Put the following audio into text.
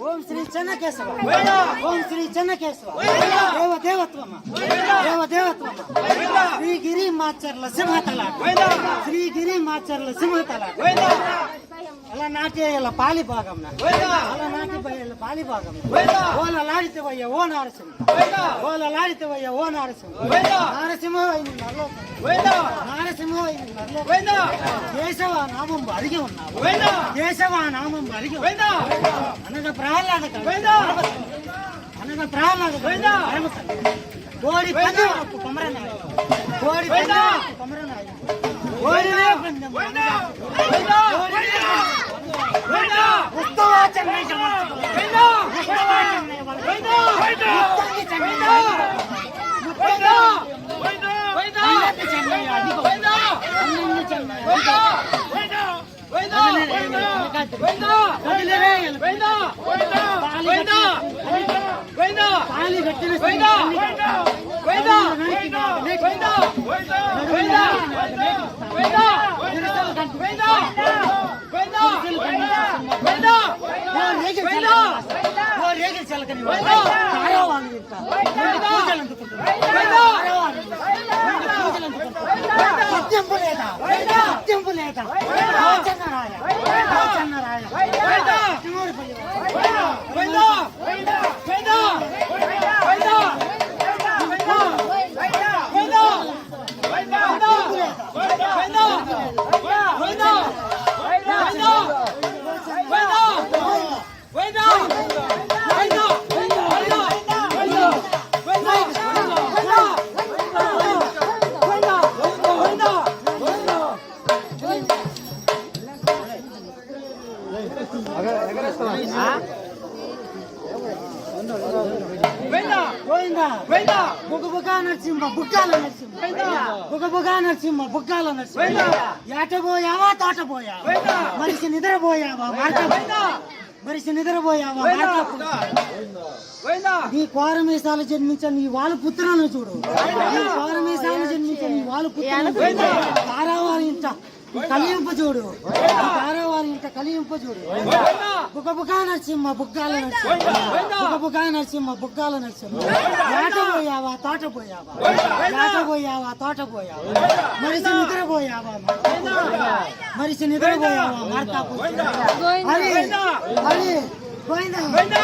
ఓం శ్రీ చెన్నకేశవ ఓం శ్రీ చెన్నకేశవ దేవదేవత్వమ దేవదేవత్వమ శ్రీగిరి మాచర్ల సింహతల శ్రీగిరి మాచర్ల సింహతల అలా నాట్యేల పాలి భాగం అలా నాట్యల పాలి భాగం ఓలలాడితవయ్య ఓ నారసింహ ఓలలాడితవయ్య ఓ నరసింహ నారసింహ నారసింహ కేశవ నామం అరిగి ఉన్నావు కేశవ నామం అరిగి అనగా ప్రహ్లాద అనగా ప్రహ్లాద కోడి పందెం కొమరనాయ కోడి పందెం కొమరనాయ కోడినే పందెం నరసింహ బుక్కాల నరసింహ బుగబుగా నరసింహ బుక్కాల నరసింహ ఏటబోయావా తోటబోయావా మనిషి నిద్రపోయావా మనిషి నిద్రపోయావా నీ కోరమేసాలు జన్మించిన నీ వాళ్ళ పుత్రాలను చూడు నీ కోరమేసాలు జన్మించిన నీ వాళ్ళ పుత్రాలను తారావారి ఇంట కలియింపజూడు తారావారి ఇంట కలియింపజూడు బుగబుగా నరసింహ బుగ్గాల నరసింహ బుగబుగా నరసింహ బుగ్గాల నరసింహ ఏటబోయావా తోటపోయావా ఏటబోయావా తోటపోయావా మనిషి నిద్రపోయావా మనిషి నిద్రపోయావా మార్తాపు హరి హరి గోవిందా